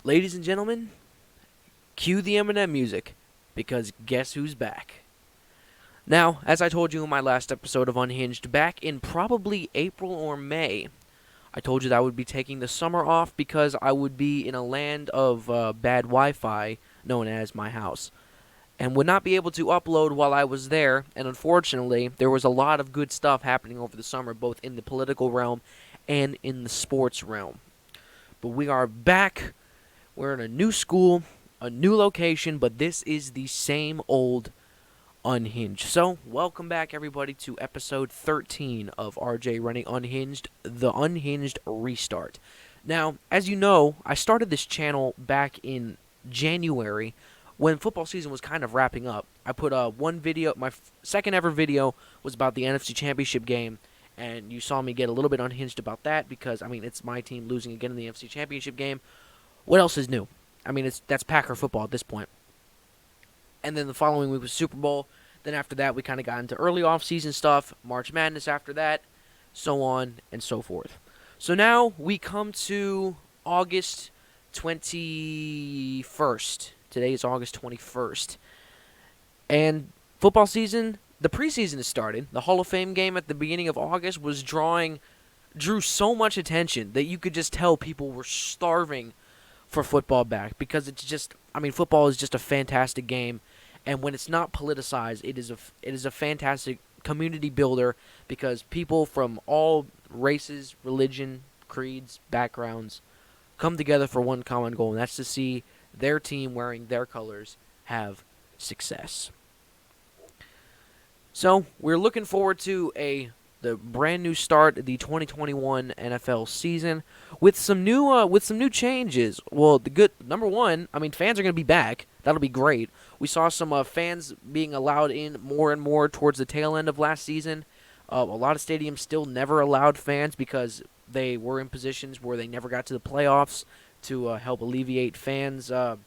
Ladies and gentlemen, cue the Eminem music, because guess who's back? Now, as I told you in my last episode of Unhinged, back in probably April or May, I told you that I would be taking the summer off because I would be in a land of bad Wi-Fi known as my house, and would not be able to upload while I was there, and unfortunately, there was a lot of good stuff happening over the summer, both in the political realm and in the sports realm. But we are back. We're in a new school, a new location, but this is the same old Unhinged. So, welcome back, everybody, to episode 13 of RJ Rennie Unhinged, the Unhinged Restart. Now, as you know, I started this channel back in January when football season was kind of wrapping up. I put one video, my second ever video was about the NFC Championship game, and you saw me get a little bit unhinged about that because, it's my team losing again in the NFC Championship game. What else is new? That's Packer football at this point. And then the following week was Super Bowl. Then after that, we kind of got into early off-season stuff, March Madness after that, so on and so forth. So now we come to August 21st. Today is August 21st. And football season, the preseason has started. The Hall of Fame game at the beginning of August drew so much attention that you could just tell people were starving for football back, because football is just a fantastic game, and when it's not politicized, it is a fantastic community builder, because people from all races, religion, creeds, backgrounds come together for one common goal, and that's to see their team wearing their colors have success. So we're looking forward to the brand new start of the 2021 NFL season with some new changes. Well, the good number one, fans are going to be back. That'll be great. We saw some fans being allowed in more and more towards the tail end of last season. A lot of stadiums still never allowed fans because they were in positions where they never got to the playoffs to help alleviate fans that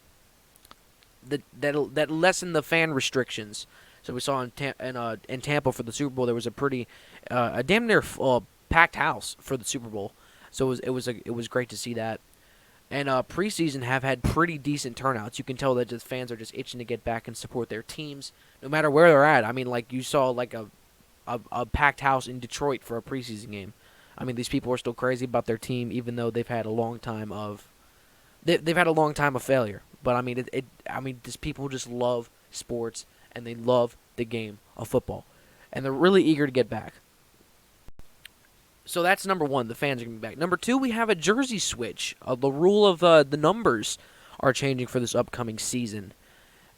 lessen the fan restrictions. So we saw in Tampa for the Super Bowl, there was a damn near packed house for the Super Bowl. So it was great to see that. And preseason have had pretty decent turnouts. You can tell that the fans are just itching to get back and support their teams, no matter where they're at. Like you saw a packed house in Detroit for a preseason game. These people are still crazy about their team, even though they've had a long time of failure. But these people just love sports, and they love the game of football, and they're really eager to get back. So that's number one. The fans are going to be back. Number two, we have a jersey switch. The rule of the numbers are changing for this upcoming season.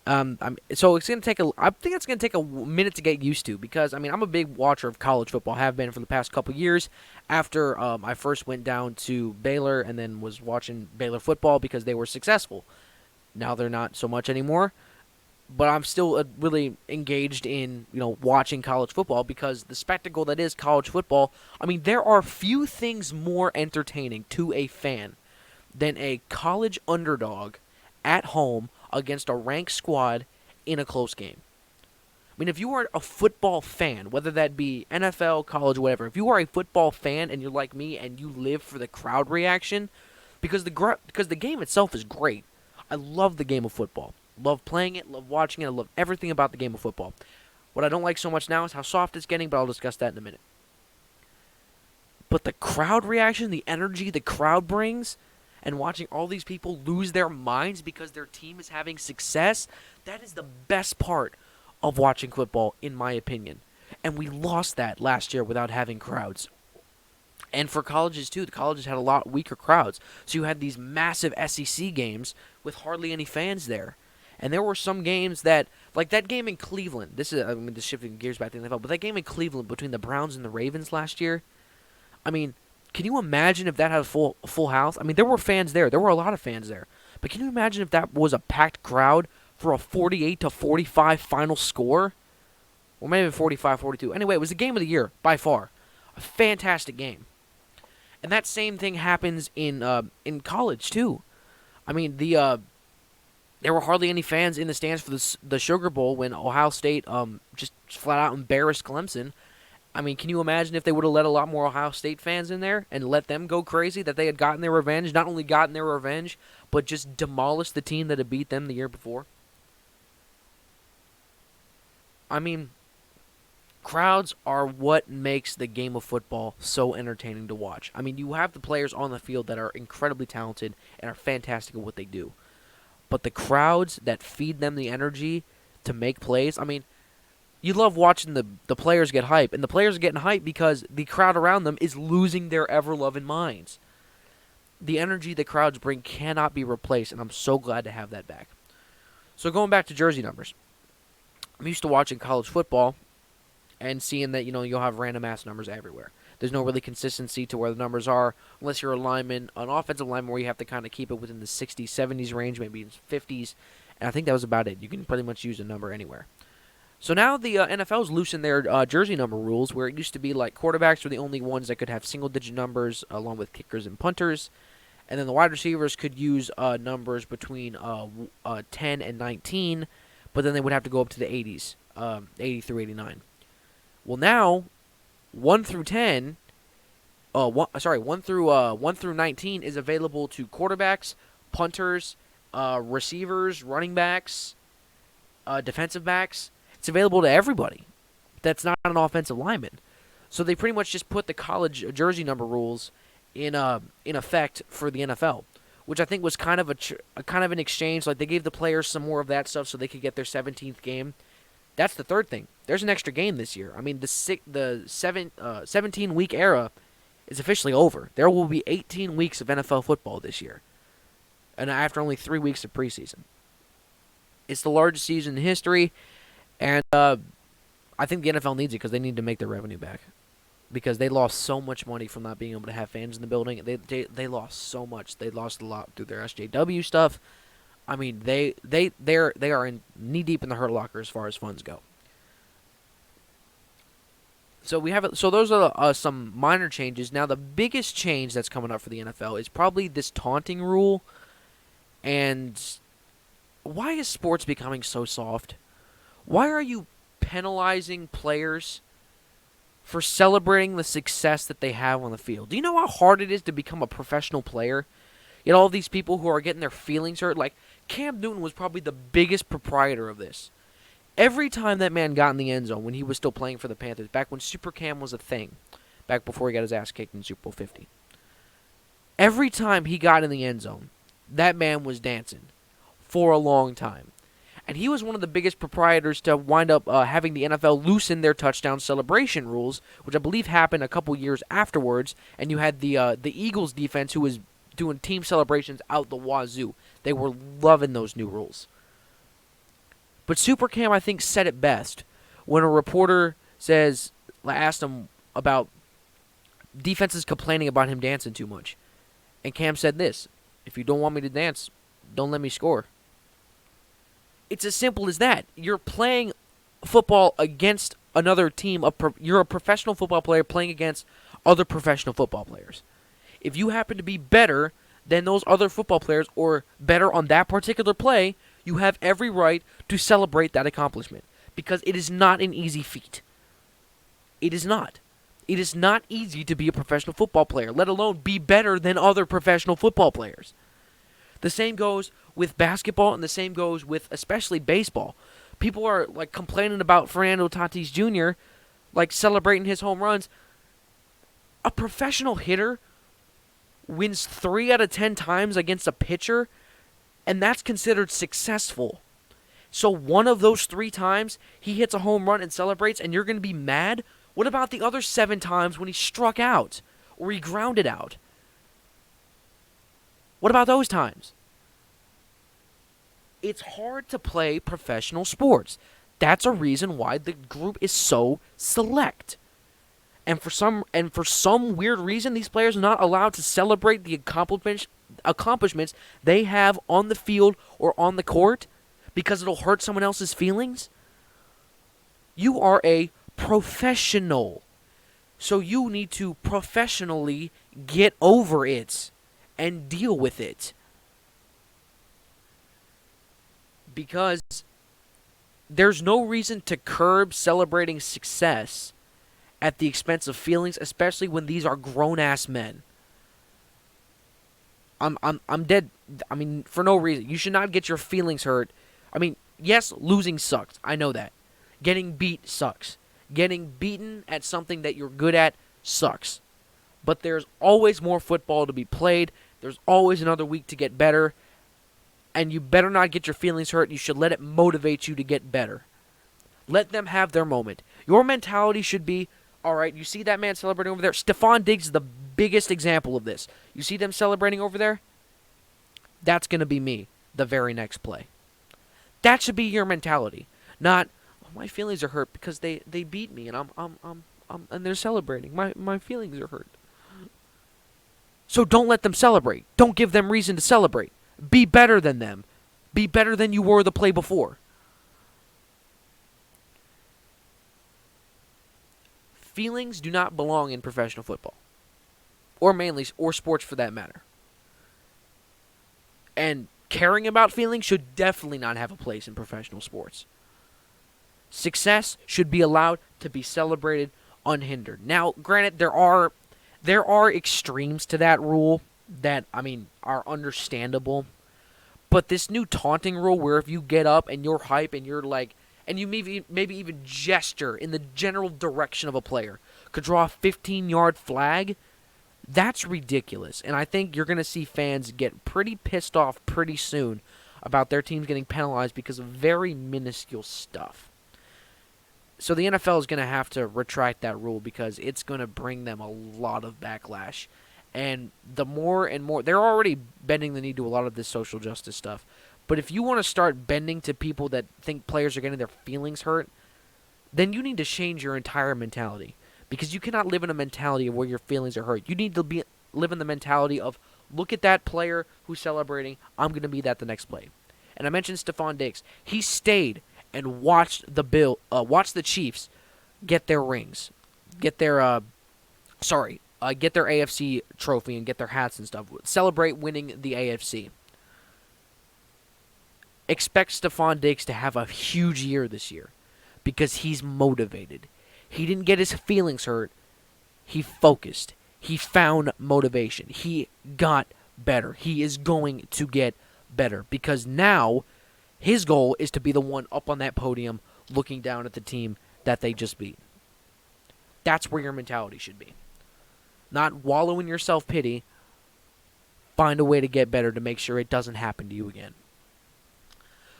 So it's going to take I think it's going to take a minute to get used to, because I'm a big watcher of college football. Have been for the past couple years. After I first went down to Baylor and then was watching Baylor football because they were successful. Now they're not so much anymore. But I'm still really engaged in, watching college football, because the spectacle that is college football, there are few things more entertaining to a fan than a college underdog at home against a ranked squad in a close game. If you are a football fan, whether that be NFL, college, whatever, if you are a football fan and you're like me and you live for the crowd reaction, because the game itself is great. I love the game of football. Love playing it, love watching it, I love everything about the game of football. What I don't like so much now is how soft it's getting, but I'll discuss that in a minute. But the crowd reaction, the energy the crowd brings, and watching all these people lose their minds because their team is having success, that is the best part of watching football, in my opinion. And we lost that last year without having crowds. And for colleges, too, the colleges had a lot weaker crowds. So you had these massive SEC games with hardly any fans there. And there were some games that, like that game in Cleveland. This is, just shifting gears back to the NFL, but that game in Cleveland between the Browns and the Ravens last year. Can you imagine if that had a full house? There were fans there. There were a lot of fans there. But can you imagine if that was a packed crowd for a 48-45 final score? Or maybe 45-42. Anyway, it was the game of the year, by far. A fantastic game. And that same thing happens in college, too. There were hardly any fans in the stands for the Sugar Bowl when Ohio State just flat out embarrassed Clemson. I mean, can you imagine if they would have let a lot more Ohio State fans in there and let them go crazy, that they had gotten their revenge, not only gotten their revenge, but just demolished the team that had beat them the year before? I mean, crowds are what makes the game of football so entertaining to watch. I mean, you have the players on the field that are incredibly talented and are fantastic at what they do. But the crowds that feed them the energy to make plays, I mean, you love watching the players get hype, and the players are getting hype because the crowd around them is losing their ever-loving minds. The energy the crowds bring cannot be replaced, and I'm so glad to have that back. So going back to jersey numbers, I'm used to watching college football and seeing that, you'll have random ass numbers everywhere. There's no really consistency to where the numbers are unless you're a lineman, an offensive lineman where you have to kind of keep it within the 60s, 70s range, maybe 50s, and I think that was about it. You can pretty much use a number anywhere. So now the NFL's loosened their jersey number rules, where it used to be like quarterbacks were the only ones that could have single-digit numbers along with kickers and punters, and then the wide receivers could use numbers between 10 and 19, but then they would have to go up to the 80s, 80 through 89. Well, now 1 through 10, 1 through 19 is available to quarterbacks, punters, receivers, running backs, defensive backs. It's available to everybody that's not an offensive lineman. So they pretty much just put the college jersey number rules in effect for the NFL, which I think was kind of an exchange. Like, they gave the players some more of that stuff so they could get their 17th game. That's the third thing. There's an extra game this year. I mean, the 17-week era is officially over. There will be 18 weeks of NFL football this year, and after only 3 weeks of preseason. It's the largest season in history, and I think the NFL needs it because they need to make their revenue back. Because they lost so much money from not being able to have fans in the building. They lost so much. They lost a lot through their SJW stuff. I mean, they are in knee deep in the hurt locker as far as funds go. So those are some minor changes. Now the biggest change that's coming up for the NFL is probably this taunting rule. And why is sports becoming so soft? Why are you penalizing players for celebrating the success that they have on the field? Do you know how hard it is to become a professional player? You know, all these people who are getting their feelings hurt. Like, Cam Newton was probably the biggest proprietor of this. Every time that man got in the end zone when he was still playing for the Panthers, back when Super Cam was a thing, back before he got his ass kicked in Super Bowl 50, every time he got in the end zone, that man was dancing for a long time. And he was one of the biggest proprietors to wind up having the NFL loosen their touchdown celebration rules, which I believe happened a couple years afterwards. And you had the Eagles defense who was doing team celebrations out the wazoo. They were loving those new rules. But Super Cam, I think, said it best when a reporter asked him about defenses complaining about him dancing too much. And Cam said this: "If you don't want me to dance, don't let me score." It's as simple as that. You're playing football against another team. You're a professional football player playing against other professional football players. If you happen to be better than those other football players or better on that particular play, you have every right to celebrate that accomplishment because it is not an easy feat. It is not. It is not easy to be a professional football player, let alone be better than other professional football players. The same goes with basketball, and the same goes with especially baseball. People are like complaining about Fernando Tatis Jr. like celebrating his home runs. A professional hitter wins 3 out of 10 times against a pitcher, and that's considered successful. So one of those 3 times he hits a home run and celebrates, and you're going to be mad? What about the other 7 times when he struck out or he grounded out? What about those times? It's hard to play professional sports. That's a reason why the group is so select. And for some weird reason, these players are not allowed to celebrate the accomplishments they have on the field or on the court because it'll hurt someone else's feelings. You are a professional. So you need to professionally get over it and deal with it. Because there's no reason to curb celebrating success at the expense of feelings, especially when these are grown-ass men. I'm dead. I mean, for no reason. You should not get your feelings hurt. I mean, yes, losing sucks. I know that. Getting beat sucks. Getting beaten at something that you're good at sucks. But there's always more football to be played. There's always another week to get better. And you better not get your feelings hurt. You should let it motivate you to get better. Let them have their moment. Your mentality should be, all right, you see that man celebrating over there? Stephon Diggs is the biggest example of this. You see them celebrating over there? That's going to be me the very next play. That should be your mentality. Not, oh, my feelings are hurt because they beat me and and they're celebrating. My feelings are hurt. So don't let them celebrate. Don't give them reason to celebrate. Be better than them. Be better than you were the play before. Feelings do not belong in professional football. Or sports for that matter. And caring about feelings should definitely not have a place in professional sports. Success should be allowed to be celebrated unhindered. Now, granted, there are extremes to that rule that, I mean, are understandable. But this new taunting rule where if you get up and you're hype and you're like, and you maybe even gesture in the general direction of a player, could draw a 15-yard flag, that's ridiculous. And I think you're going to see fans get pretty pissed off pretty soon about their teams getting penalized because of very minuscule stuff. So the NFL is going to have to retract that rule because it's going to bring them a lot of backlash. And the more and more, they're already bending the knee to a lot of this social justice stuff. But if you want to start bending to people that think players are getting their feelings hurt, then you need to change your entire mentality. Because you cannot live in a mentality of where your feelings are hurt. You need to live in the mentality of, look at that player who's celebrating, I'm going to be that the next play. And I mentioned Stephon Diggs. He stayed and watched the Chiefs get their rings, get their AFC trophy and get their hats and stuff. Celebrate winning the AFC. Expect Stephon Diggs to have a huge year this year because he's motivated. He didn't get his feelings hurt. He focused. He found motivation. He got better. He is going to get better because now his goal is to be the one up on that podium looking down at the team that they just beat. That's where your mentality should be. Not wallow in your self-pity. Find a way to get better to make sure it doesn't happen to you again.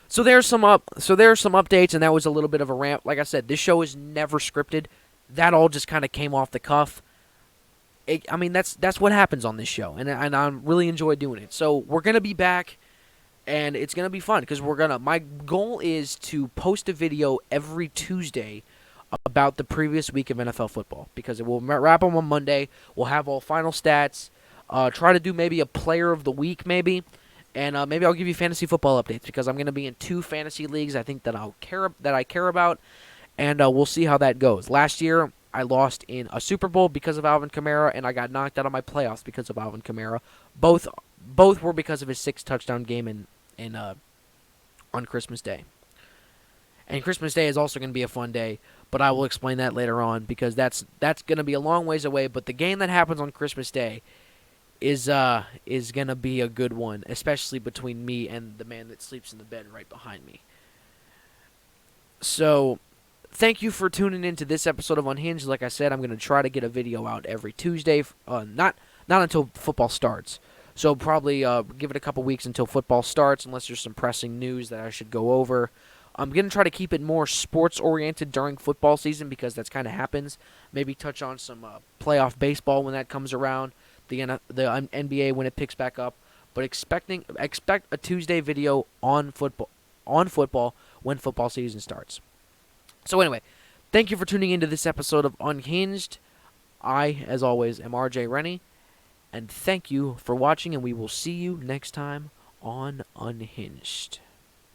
So there's some updates, and that was a little bit of a rant. Like I said, this show is never scripted. That all just kind of came off the cuff. That's what happens on this show, and I really enjoy doing it. So we're gonna be back, and it's gonna be fun because my goal is to post a video every Tuesday about the previous week of NFL football because it will wrap up on Monday. We'll have all final stats. Try to do maybe a player of the week, maybe. And maybe I'll give you fantasy football updates because I'm going to be in 2 fantasy leagues I think that I care about, and we'll see how that goes. Last year, I lost in a Super Bowl because of Alvin Kamara, and I got knocked out of my playoffs because of Alvin Kamara. Both were because of his 6-touchdown game on Christmas Day. And Christmas Day is also going to be a fun day, but I will explain that later on because that's going to be a long ways away. But the game that happens on Christmas Day is gonna be a good one, especially between me and the man that sleeps in the bed right behind me. So, thank you for tuning in to this episode of Unhinged. Like I said, I'm gonna try to get a video out every Tuesday. Not until football starts. So probably give it a couple weeks until football starts, unless there's some pressing news that I should go over. I'm gonna try to keep it more sports oriented during football season because that's kind of happens. Maybe touch on some playoff baseball when that comes around. The NBA when it picks back up, but expect a Tuesday video on football when football season starts. So anyway, thank you for tuning into this episode of Unhinged. I, as always, am RJ Rennie, and thank you for watching, and we will see you next time on Unhinged.